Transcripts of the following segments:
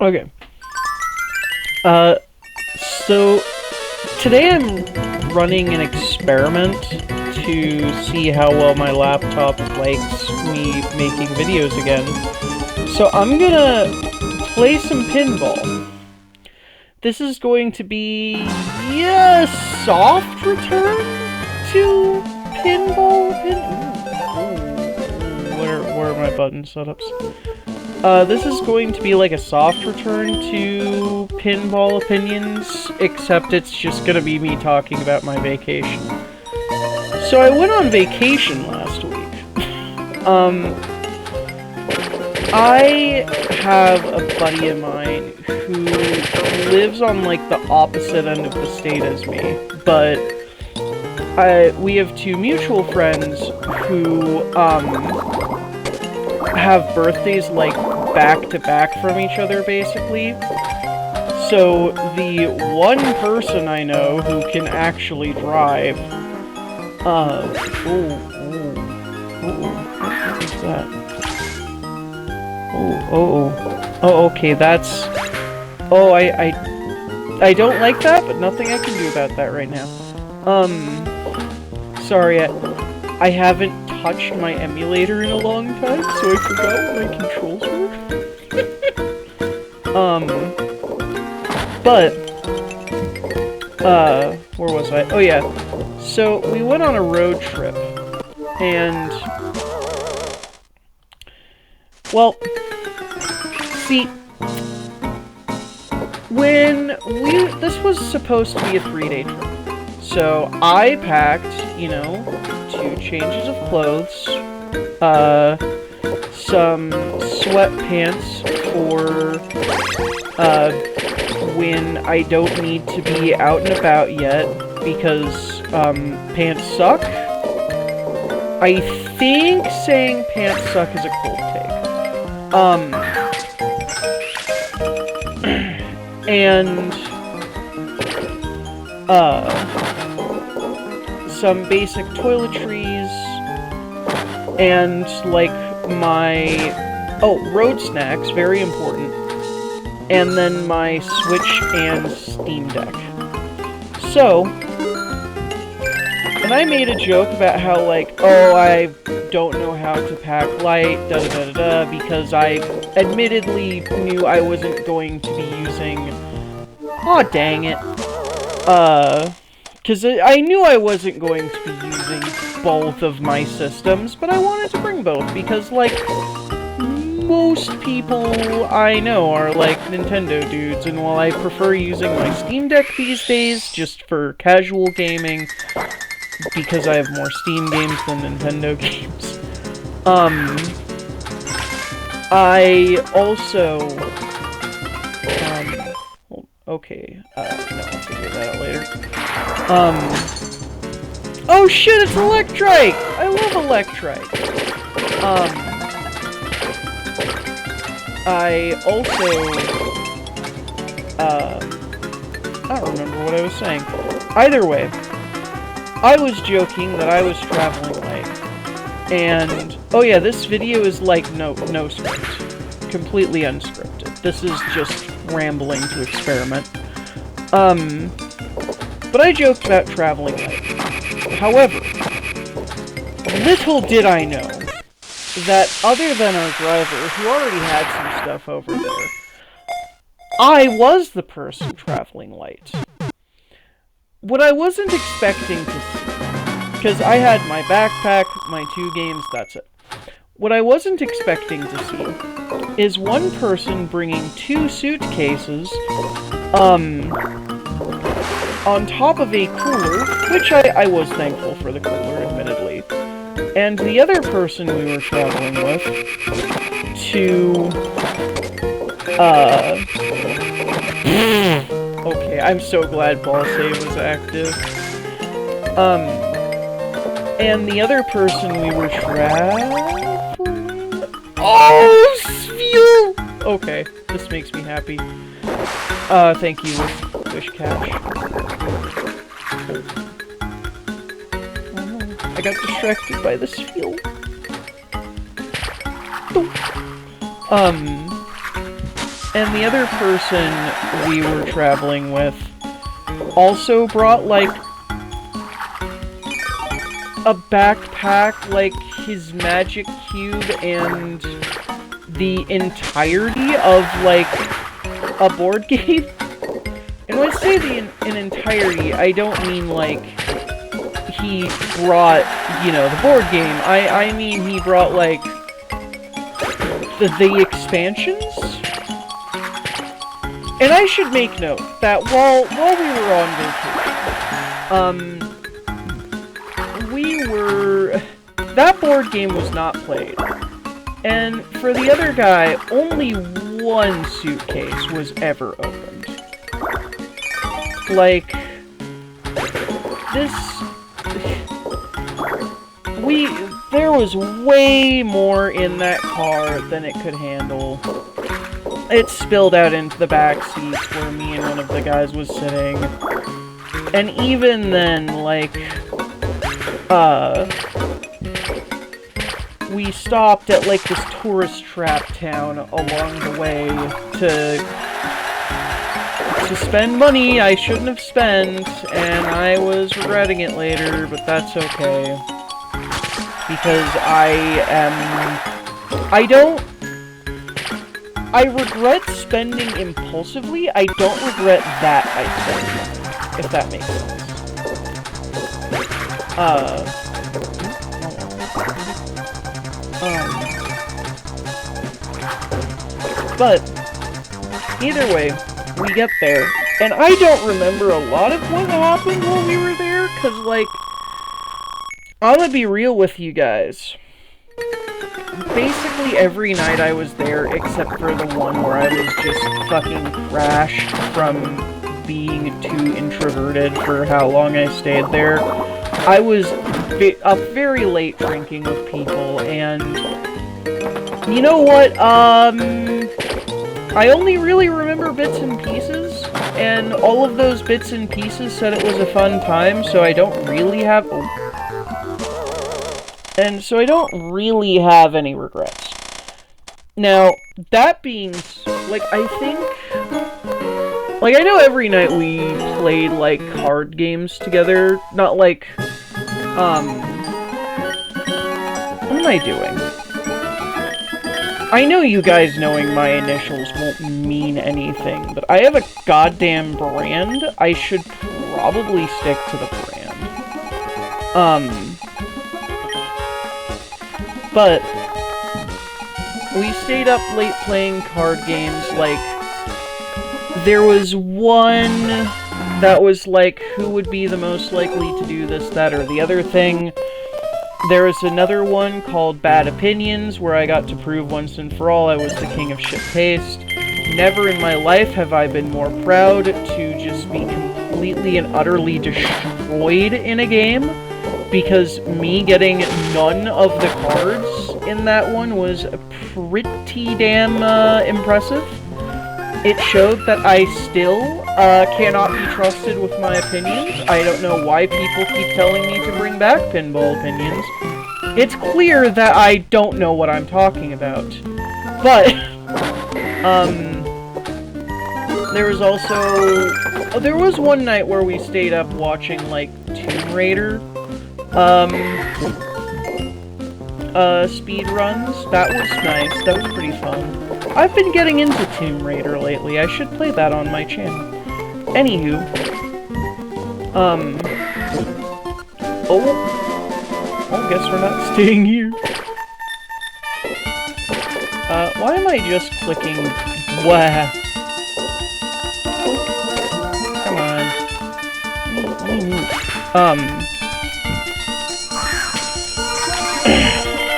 Okay. So today I'm running an experiment to see how well my laptop likes me making videos again. So I'm gonna play some pinball. This is going to be a soft return to pinball. Where are my button setups? This is going to be like a soft return to pinball opinions, except it's just gonna be me talking about my vacation. So I went on vacation last week. I have a buddy of mine who lives on like the opposite end of the state as me, but we have two mutual friends who have birthdays like back to back from each other basically. So the one person I know who can actually drive what's that? Oh, okay, that's... Oh, I don't like that, but nothing I can do about that right now. Sorry, I haven't touched my emulator in a long time, so I forgot what my controls were. But, where was I? Oh yeah, so we went on a road trip, and, well, see, this was supposed to be a 3-day trip, so I packed, you know, 2 changes of clothes, some sweatpants for, when I don't need to be out and about yet, because, pants suck. I think saying pants suck is a cold take. And, some basic toiletries, and, like, road snacks, very important, and then my Switch and Steam Deck. So, and I made a joke about how, like, oh, I don't know how to pack light, da-da-da-da-da, because I admittedly knew I wasn't going to be using... Aw, dang it. Because I knew I wasn't going to be using both of my systems, but I wanted to bring both, because, like, most people I know are, like, Nintendo dudes, and while I prefer using my Steam Deck these days, just for casual gaming, because I have more Steam games than Nintendo games, I also, okay, no, I'll figure that out later. Oh shit, it's Electrike! I love Electrike! I also, I don't remember what I was saying. Either way, I was joking that I was traveling late. And, oh yeah, this video is like no script. Completely unscripted. This is just rambling to experiment. But I joked about traveling late. However, little did I know that other than our driver, who already had some stuff over there, I was the person traveling late. What I wasn't expecting to see, because I had my backpack, my 2 games, that's it. What I wasn't expecting to see is one person bringing 2 suitcases, on top of a cooler, which I was thankful for the cooler, admittedly, and the other person we were traveling with to, okay, I'm so glad ball save was active. And the other person we were traveling... Oh, Spheal! Okay, this makes me happy. Thank you, Wish Cash. I got distracted by this Spheal. And the other person we were traveling with also brought, like, a backpack, like, his magic cube, and the entirety of, like, a board game. And when I say an entirety, I don't mean, like, he brought, you know, the board game. I mean he brought, like, the expansions? And I should make note that while we were on vacation, that board game was not played. And for the other guy, only one suitcase was ever opened. Like, there was way more in that car than it could handle. It spilled out into the back seats where me and one of the guys was sitting. And even then, like, we stopped at, like, this tourist trap town along the way to spend money I shouldn't have spent, and I was regretting it later, but that's okay. Because I regret spending impulsively. I don't regret that I spent money, if that makes sense. But either way, we get there, and I don't remember a lot of what happened while we were there, cause, like, I'm gonna be real with you guys. Basically every night I was there, except for the one where I was just fucking crashed from being too introverted for how long I stayed there. I was up very late drinking with people, and you know what, I only really remember bits and pieces, and all of those bits and pieces said it was a fun time, so I don't really have... And so I don't really have any regrets. Now, that being... Like, I think... Like, I know every night we played, like, card games together. Not like... What am I doing? I know you guys knowing my initials won't mean anything, but I have a goddamn brand. I should probably stick to the brand. But we stayed up late playing card games. Like, there was one that was like, who would be the most likely to do this, that, or the other thing. There was another one called Bad Opinions, where I got to prove once and for all I was the king of shit taste. Never in my life have I been more proud to just be completely and utterly destroyed in a game, because me getting none of the cards in that one was pretty damn impressive. It showed that I still cannot be trusted with my opinions. I don't know why people keep telling me to bring back pinball opinions. It's clear that I don't know what I'm talking about. But, there was also... there was one night where we stayed up watching, like, Tomb Raider, speed runs. That was nice. That was pretty fun. I've been getting into Tomb Raider lately. I should play that on my channel. Anywho, well, guess we're not staying here. Why am I just clicking? Wow. Come on.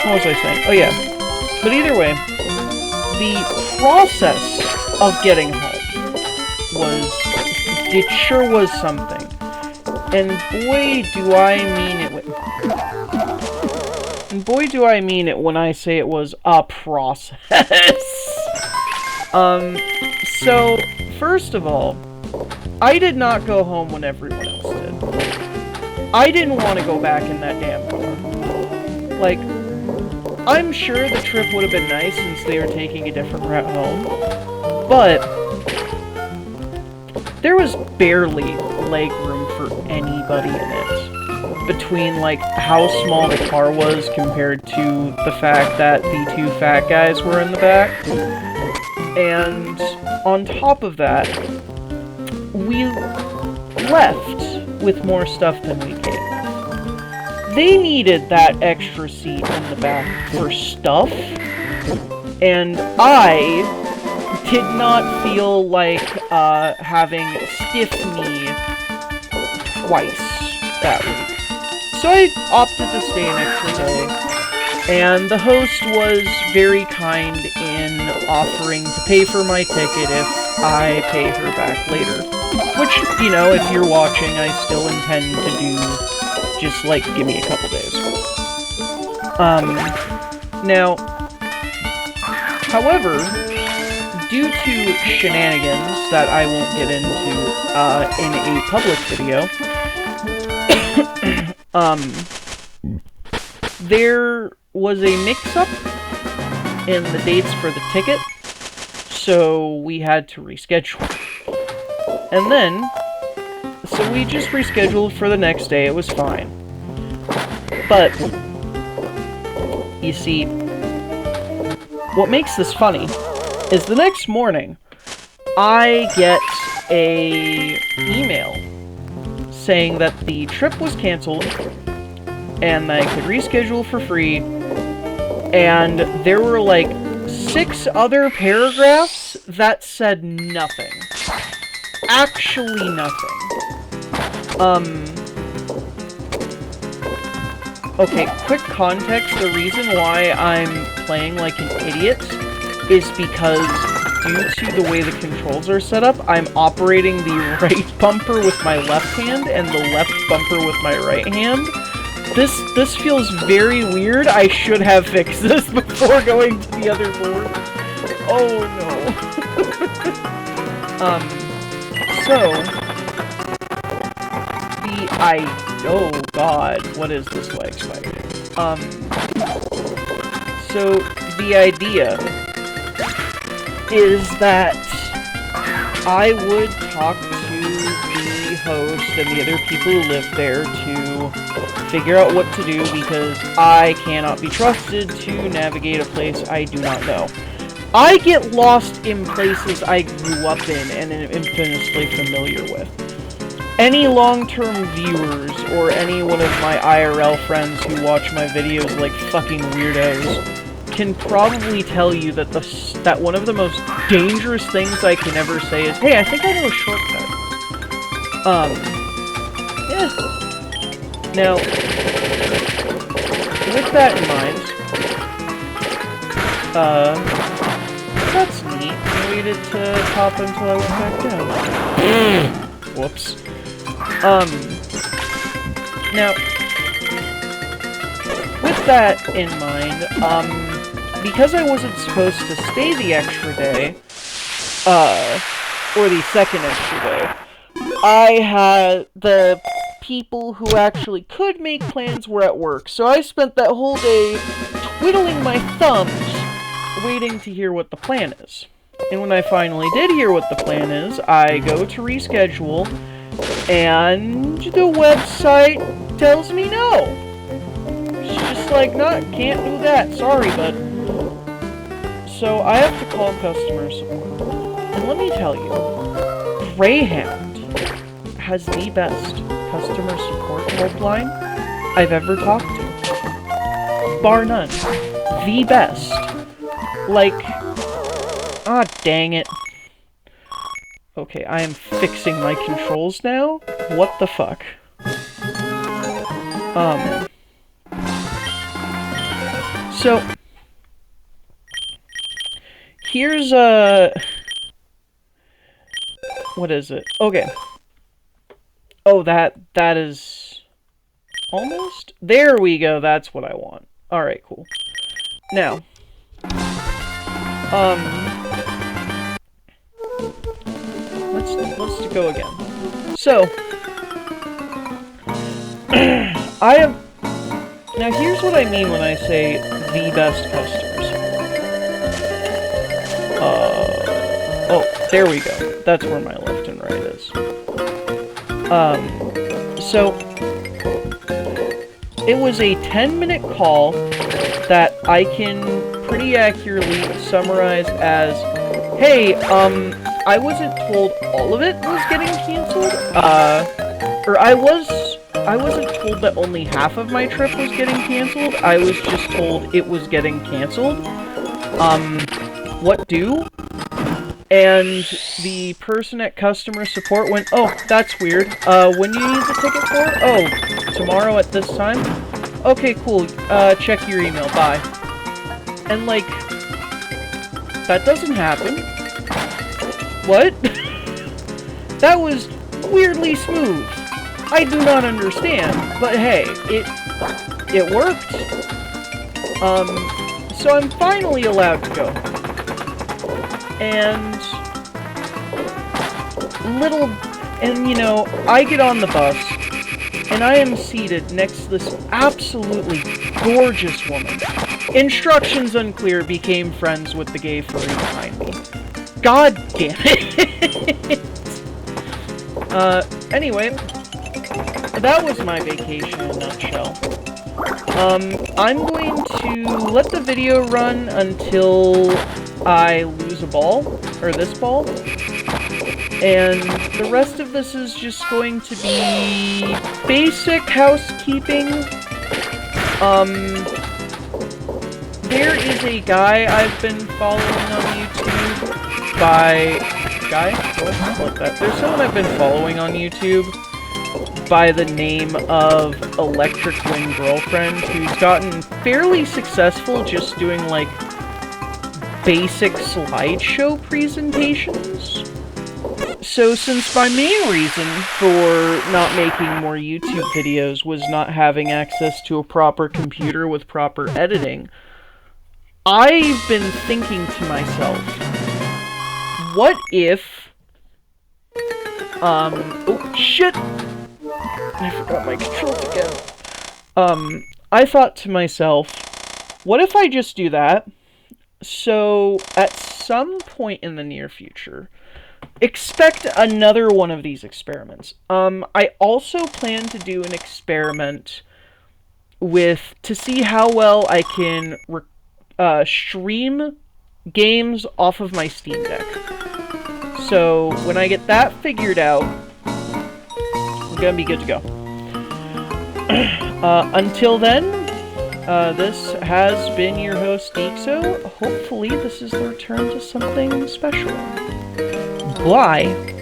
What was I saying? Oh yeah. But either way, the process of getting home it sure was something. And boy do I mean it when I say it was a process. So, first of all, I did not go home when everyone else did. I didn't want to go back in that damn car. Like, I'm sure the trip would have been nice since they were taking a different route home, But there was barely leg room for anybody in it. Between, like, how small the car was compared to the fact that the two fat guys were in the back. And on top of that, we left with more stuff than we came. They needed that extra seat in the back for stuff, and I did not feel like having stiff knee twice that week. So I opted to stay an extra day, and the host was very kind in offering to pay for my ticket if I pay her back later. Which, you know, if you're watching, I still intend to do, just, like, give me a couple days. Now, however, due to shenanigans that I won't get into, in a public video, there was a mix-up in the dates for the ticket, so we had to reschedule. And then, so we just rescheduled for the next day, it was fine. But, you see, what makes this funny is the next morning, I get a email saying that the trip was canceled, and I could reschedule for free, and there were like 6 other paragraphs that said nothing. Actually nothing. Okay, quick context, the reason why I'm playing like an idiot is because due to the way the controls are set up, I'm operating the right bumper with my left hand and the left bumper with my right hand. This feels very weird. I should have fixed this before going to the other board. Oh no. Oh god, what is this leg spider? So, the idea is that I would talk to the host and the other people who live there to figure out what to do, because I cannot be trusted to navigate a place I do not know. I get lost in places I grew up in and am infamously familiar with. Any long-term viewers, or any one of my IRL friends who watch my videos like fucking weirdos, can probably tell you that that one of the most dangerous things I can ever say is, hey, I think I know a shortcut. Yeah. Now, with that in mind, that's neat. I waited to pop until I went back down. Whoops. Now, with that in mind, because I wasn't supposed to stay the extra day, or the second extra day, I had the people who actually could make plans were at work, so I spent that whole day twiddling my thumbs, waiting to hear what the plan is. And when I finally did hear what the plan is, I go to reschedule, and the website tells me no. It's just like, no, can't do that, sorry, bud. So I have to call customer support. And let me tell you, Greyhound has the best customer support helpline I've ever talked to. Bar none. The best. Like, ah, dang it. Okay, I am fixing my controls now? What the fuck? So, here's what is it? Okay. Oh, that is almost? There we go, that's what I want. Alright, cool. Now, let's go again. So, I have... Now, here's what I mean when I say the best customers. Oh. There we go. That's where my left and right is. So it was a 10-minute call that I can pretty accurately summarize as, hey, I wasn't told all of it was getting canceled, or I wasn't told that only half of my trip was getting canceled. I was just told it was getting canceled. What do? And the person at customer support went, oh, that's weird. When do you need the ticket for? Oh, tomorrow at this time? Okay, cool. Check your email. Bye. And, like, that doesn't happen. What? That was weirdly smooth. I do not understand, but hey, it worked. So I'm finally allowed to go. And you know, I get on the bus, and I am seated next to this absolutely gorgeous woman. Instructions unclear, became friends with the gay furry behind me. God damn it! Anyway, that was my vacation in a nutshell. I'm going to let the video run until I lose a ball, or this ball, and the rest of this is just going to be basic housekeeping. There is a guy I've been following on YouTube There's someone I've been following on YouTube by the name of Electric Wing Girlfriend, who's gotten fairly successful just doing, like, basic slideshow presentations. So since my main reason for not making more YouTube videos was not having access to a proper computer with proper editing, I've been thinking to myself, what if... oh, shit! I forgot my controls again. I thought to myself, what if I just do that? So, at some point in the near future, expect another one of these experiments. I also plan to do an experiment to see how well I can stream games off of my Steam Deck. So, when I get that figured out, I'm gonna be good to go. Until then, this has been your host, Deexo. Hopefully, this is the return to something special. Bye.